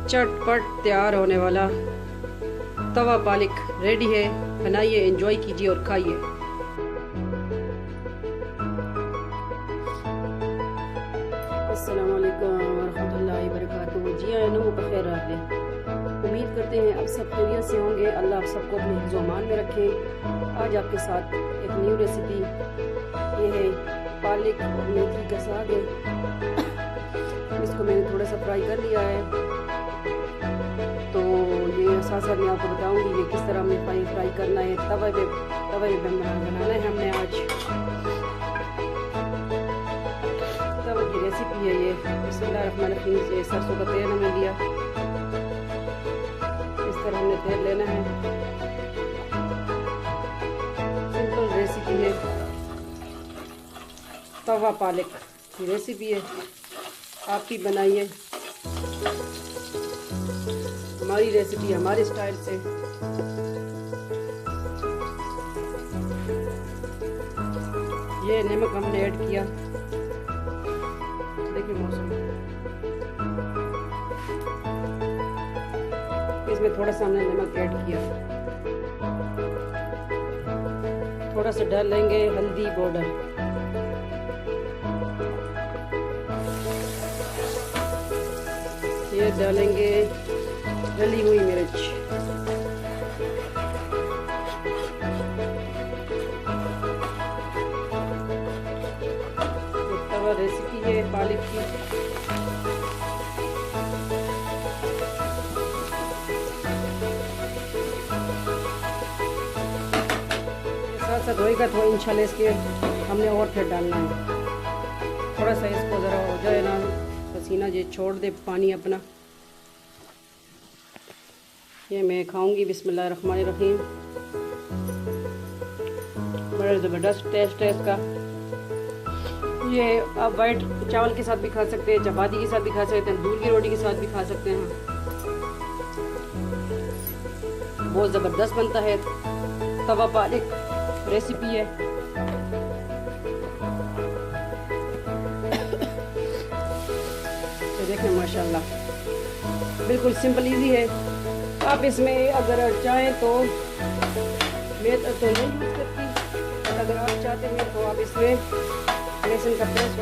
चटपट तैयार होने वाला तवा पालक रेडी है। बनाइए, एंजॉय कीजिए और खाइए। अस्सलाम वालेकुम वरहमतुल्लाहि वबरकातुहू। जी आनू बखैर रहले। उम्मीद करते हैं आप सब खैरियत से होंगे। अल्लाह आप सबको अपने हिफ्ज़ व अमान में रखे। आज आपके साथ एक न्यू रेसिपी, ये है पालक और मेथी का साग है। इसको मैंने थोड़ा सा फ्राई कर लिया है, तो ये साथ साथ मैं आपको बताऊंगी ये किस तरह हमें फ्राई करना है। तवे पे बनाना है हमने आज। तवे की रेसिपी है ये। बिस्मिल्लाहिर्रहमानिर्रहीम से सरसों का तेल हमने लिया, इस तरह हमने तेल लेना है। सिंपल रेसिपी है, तवा पालक की रेसिपी है। आप भी बनाइए, हमारी रेसिपी हमारे स्टाइल से। ये नमक हमने ऐड किया, देखिए मौसम, इसमें थोड़ा सा हमने नमक ऐड किया। थोड़ा सा डाल लेंगे हल्दी पाउडर, ये डालेंगे डली हुई मिर्च, तवा रेसिपी है पालक की। साथ साथ होएगा तो इंशाल्लाह इसके हमने और फिर डालना है। थोड़ा सा इसको ज़रा हो जाए ना, पसीना ये छोड़ दे पानी अपना। ये मैं खाऊंगी। बिस्मिल्लाहिर्रहमानिर्रहीम। बड़ा ज़बरदस्त टेस्ट है इसका। ये आप वाइट चावल के साथ भी खा सकते हैं, चपाती के साथ भी खा सकते हैं, तंदूर की रोटी के साथ भी खा सकते हैं। बहुत ज़बरदस्त बनता है। तवा पालक रेसिपी है। तो देखें माशाल्लाह, बिल्कुल सिंपल इजी है। आप इसमें अगर चाहें तो मैं तो नहीं यूज़ करती, और अगर आप चाहते हैं तो आप इसमें लहसुन का पेस्ट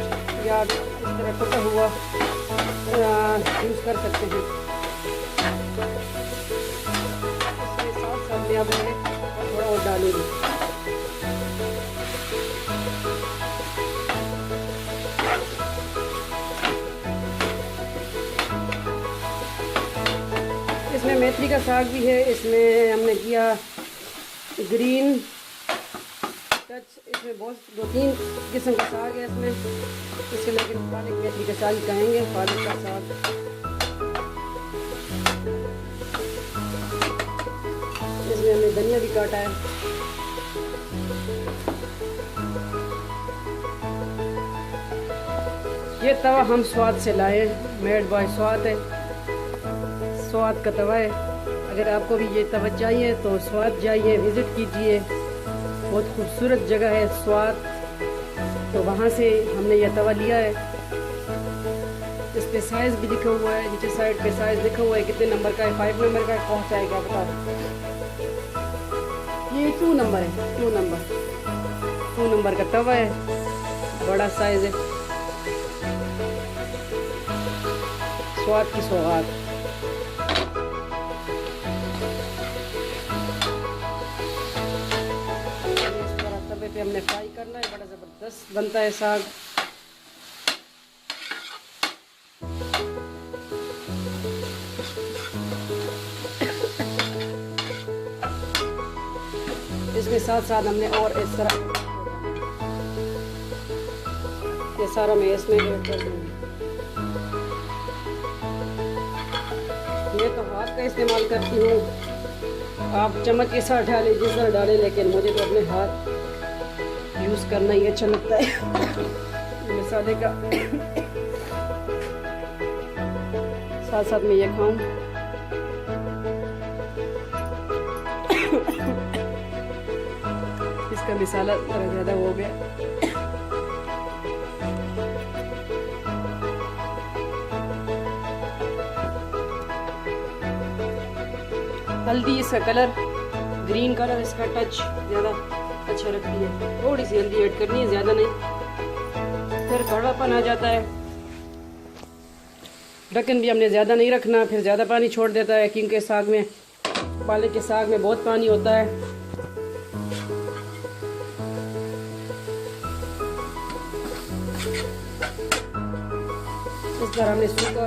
या इस तरह कटा हुआ यूज़ कर सकते हैं। इसमें साथ साथ में अब मैं थोड़ा और डालूंगी। इसमें मेथी का साग भी है, इसमें हमने किया ग्रीन टच। इसमें बहुत 2-3 किस्म का साग है इसमें, इसके लेकिन पालक मेथी का साग कहेंगे, पालक का साग। इसमें हमने धनिया भी काटा है। ये तवा हम स्वाद से लाए, मेड बाय स्वाद है, स्वाद का तवा है। अगर आपको भी ये तवा चाहिए तो स्वाद जाइए, विज़िट कीजिए। बहुत खूबसूरत जगह है स्वाद, तो वहाँ से हमने यह तवा लिया है। इस पे साइज़ भी लिखा हुआ है, नीचे साइड पे साइज़ लिखा हुआ है कितने नंबर का है। 5 नंबर का कौन सा आएगा बता दो। ये 2 नंबर है, 2 नंबर का तवा है, बड़ा साइज़ है। स्वाद की सौगात। पे हमने फ्राई करना है, बड़ा ज़बरदस्त बनता है साग। इसके साथ साथ हमने और इस तरह ये सारा मैं इसमें ऐड कर दूँगी। ये तो हाथ का इस्तेमाल करती हूँ, आप चम्मच के साथ डालें जिस तरह डालें, लेकिन मुझे तो अपने हाथ यूज़ करना ही अच्छा लगता है मसाले का। साथ साथ में ये खाऊं। इसका मसाला ज़्यादा हो गया। हल्दी, इसका कलर ग्रीन कलर, इसका टच ज़्यादा अच्छा रखती है। थोड़ी सी हल्दी ऐड करनी है, ज़्यादा नहीं, फिर कड़वापन आ जाता है। ढक्कन भी हमने ज़्यादा नहीं रखना, फिर ज़्यादा पानी छोड़ देता है, क्योंकि साग में, पालक के साग में बहुत पानी होता है। इस तरह हमने सूखा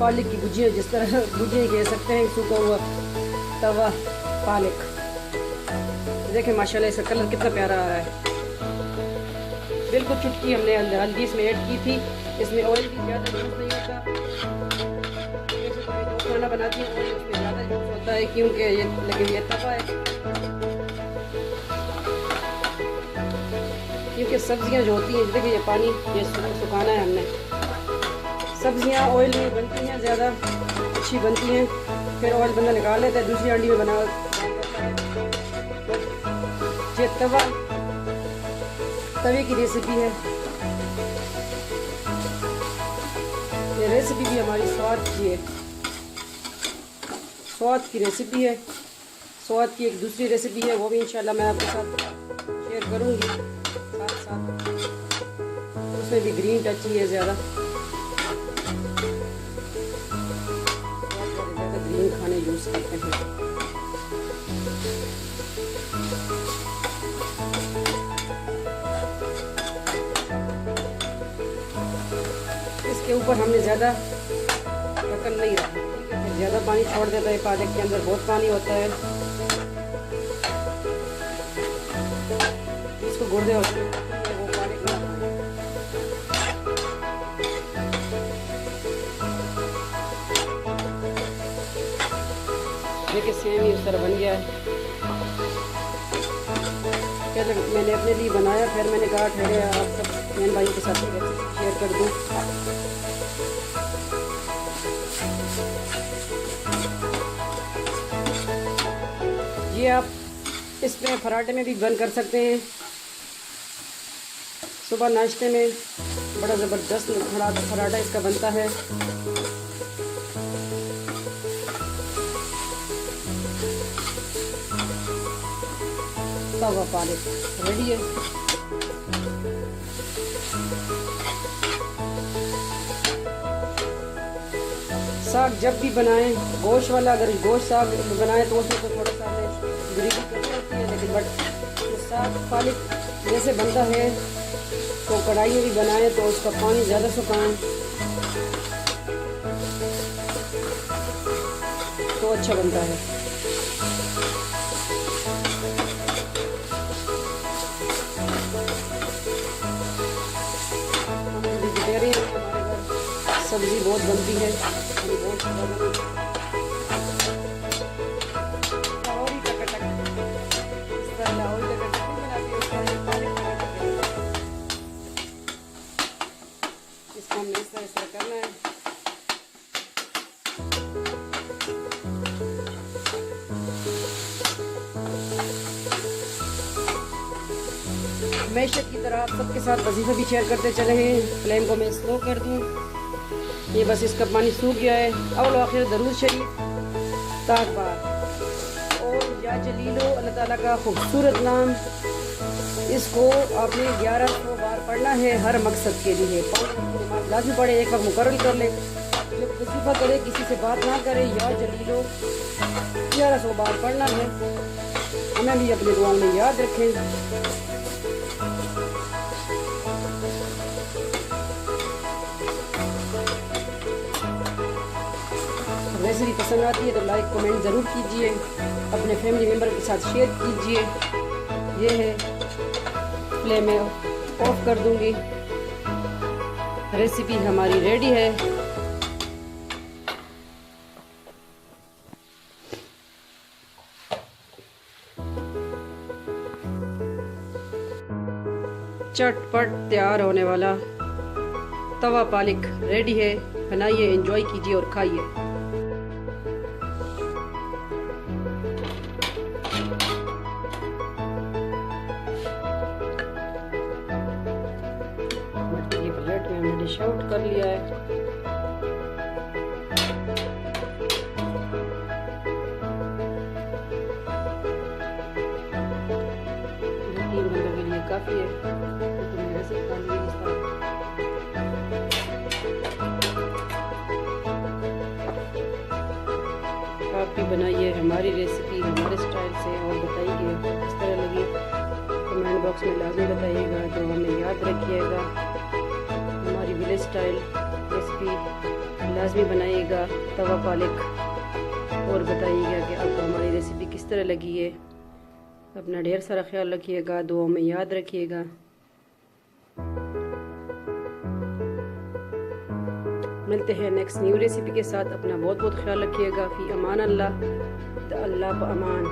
पालक की भुजिया, जिस तरह भुजिया कह सकते हैं, सूखा हुआ तवा पालक। देखें माशाल्लाह इसका कलर कितना प्यारा आ रहा है। बिल्कुल चुटकी हमने हल्दी इसमें ऐड की थी। इसमें ऑयल भी ज़्यादा यूज़ नहीं होता। जैसे कोई दो खाना बनाती है ऑयल उसमें ज़्यादा यूज़ होता है, क्योंकि ये लेकिन ये तवा है, क्योंकि सब्जियां जो होती हैं, देखिए ये पानी ये सुखाना है हमने। सब्जियां ऑयल में बनती हैं, ज़्यादा अच्छी बनती हैं, फिर ऑयल बंदा निकाल लेता है, दूसरी हांडी में बना। ये तवा, तवे की रेसिपी है। ये रेसिपी भी हमारी स्वाद की है, स्वाद की रेसिपी है। स्वाद की एक दूसरी रेसिपी है, वो भी इंशाल्लाह मैं आपके साथ शेयर करूँगी। साथ साथ उसमें भी ग्रीन टच ही है, ज़्यादा ग्रीन खाने यूज़ करते हैं। इसके ऊपर हमने ज़्यादा ढक्कन नहीं रखा, ठीक है, फिर ज़्यादा पानी छोड़ देता है। पालक के अंदर बहुत पानी होता है, इसको गुर्दे होते हैं, वो पालक ना खाएं। देखिए सेम ही इस तरह बन गया है। पहले मैंने अपने लिए बनाया, फिर मैंने कहा ठहरे आप सब बहन भाइयों के साथ शेयर कर दूँ। ये आप इसमें पराठे में भी बन कर सकते हैं। सुबह नाश्ते में बड़ा ज़बरदस्त पराठा इसका बनता है। तवा पालक रेडी है। साग जब भी बनाएं, गोश्त वाला अगर गोश्त साग बनाएं तो उसमें तो थोड़ा सा ग्रेवी करनी होती है, लेकिन बट साग पालक जैसे बनता है तो कढ़ाई में भी बनाएं तो उसका पानी ज़्यादा सुखाएं तो अच्छा बनता है। वेजिटेरियन हमारे घर सब्ज़ी बहुत बनती है, इसको हमने इस तरह करना है। मैशर की तरह आप सबके साथ वजीफा भी शेयर करते चले हैं। फ्लेम को मैं स्लो कर दूं। ये बस इसका पानी सूख गया है। अव्वल आखिर दरूद शरीफ ताक बार और या जलीलो अल्लाह ताला का खूबसूरत नाम, इसको आपने 1100 बार पढ़ना है हर मकसद के लिए। नमाज लाजमी पढ़े, एक वक्त मुकर्रर कर ले, जब वजीफा करे किसी से बात ना करे, या जलीलो 1100 बार पढ़ना है। हमें भी अपनी दुआओं में याद रखें। रेसिपी पसंद आती है तो लाइक कमेंट ज़रूर कीजिए, अपने फैमिली मेम्बर के साथ शेयर कीजिए। ये है, फ्लेम में ऑफ कर दूंगी। रेसिपी हमारी रेडी है। चटपट तैयार होने वाला तवा पालक रेडी है। बनाइए, एंजॉय कीजिए और खाइए। प्लेट में हमने डिश आउट कर लिया है। ये काफ़ी है, तो मैं ऐसे कर लूँगी इस तरह। आप भी बनाइए हमारी रेसिपी हमारे स्टाइल से और बताइए किस तरह लगी। कमेंट बॉक्स में लाजमी बताइएगा, तो हमें याद रखिएगा। हमारी विलेज स्टाइल रेसिपी लाजमी बनाइएगा तवा पालक, और बताइएगा कि आपको हमारी रेसिपी किस तरह लगी है। अपना ढेर सारा ख्याल रखिएगा, दुआ में याद रखिएगा। मिलते हैं नेक्स्ट न्यू रेसिपी के साथ। अपना बहुत बहुत ख्याल रखिएगा। फी अमान अल्लाह, अल्लाह ब अमान।